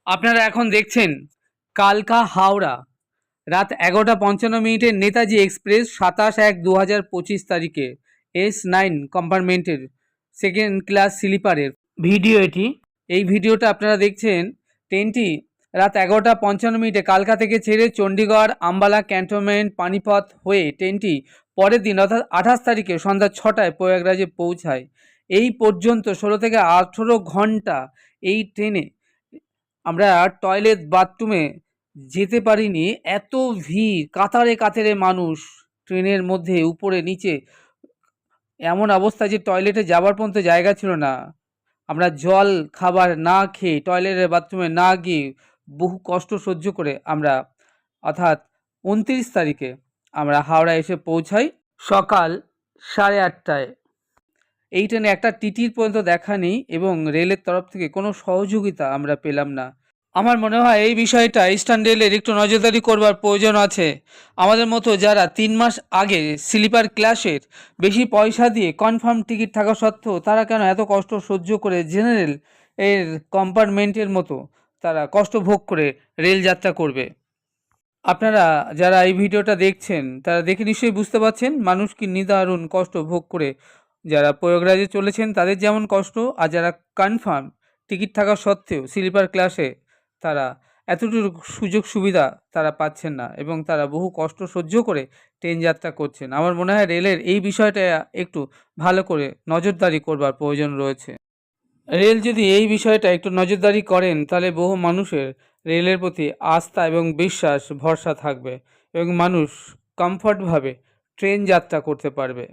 আপনারা এখন দেখছেন কালকা হাওড়া রাত 11:55 নেতাজি এক্সপ্রেস 27/1/2025 তারিখে S9 কম্পার্টমেন্টের সেকেন্ড ক্লাস স্লিপারের ভিডিও এটি। এই ভিডিওটা আপনারা দেখছেন। ট্রেনটি রাত 11:55 কালকা থেকে ছেড়ে চণ্ডীগড় আম্বালা ক্যান্টনমেন্ট পানিপথ হয়ে ট্রেনটি পরের দিন অর্থাৎ 28 তারিখে সন্ধ্যা 6টায় প্রয়াগরাজে পৌঁছায়। এই পর্যন্ত 16 থেকে 18 ঘন্টা এই ট্রেনে আমরা টয়লেট বাথরুমে যেতে পারিনি। এত ভিড়, কাতারে কাতারে মানুষ ট্রেনের মধ্যে, উপরে নিচে, এমন অবস্থা যে টয়লেটে যাবার পর্যন্ত জায়গা ছিল না। আমরা জল খাবার না খেয়ে টয়লেটের বাথরুমে না গিয়ে বহু কষ্ট সহ্য করে আমরা অর্থাৎ 29 তারিখে আমরা হাওড়া এসে পৌঁছাই সকাল 8:30টায়। এই ট্রেনে একটা টিটির পর্যন্ত দেখা নেই এবং রেলের তরফ থেকে কোনো সহযোগিতা আমরা পেলাম না। আমার মনে হয় এই বিষয়টা ইস্টার্ন রেলের একটু নজরদারি করবার প্রয়োজন আছে। আমাদের মতো যারা 3 মাস আগে স্লিপার ক্লাসের বেশি পয়সা দিয়ে কনফার্ম টিকিট থাকা সত্ত্বেও তারা কেন এত কষ্ট সহ্য করে জেনারেল এর কম্পার্টমেন্টের মতো তারা কষ্ট ভোগ করে রেল যাত্রা করবে। আপনারা যারা এই ভিডিওটা দেখছেন তারা দেখে নিশ্চয়ই বুঝতে পারছেন মানুষ কি নিদারুণ কষ্ট ভোগ করে যারা প্রয়াগরাজে চলেছেন তাদের যেমন কষ্ট, আর যারা কনফার্ম টিকিট থাকা সত্ত্বেও স্লিপার ক্লাসে তারা এতটুকু সুযোগ সুবিধা তারা পাচ্ছেন না এবং তারা বহু কষ্ট সহ্য করে ট্রেন যাত্রা করছেন। আমার মনে হয় রেলের এই বিষয়টা একটু ভালো করে নজরদারি করবার প্রয়োজন রয়েছে। রেল যদি এই বিষয়টা একটু নজরদারি করেন তাহলে বহু মানুষের রেলের প্রতি আস্থা এবং বিশ্বাস ভরসা থাকবে এবং মানুষ কমফর্টভাবে ট্রেন যাত্রা করতে পারবে।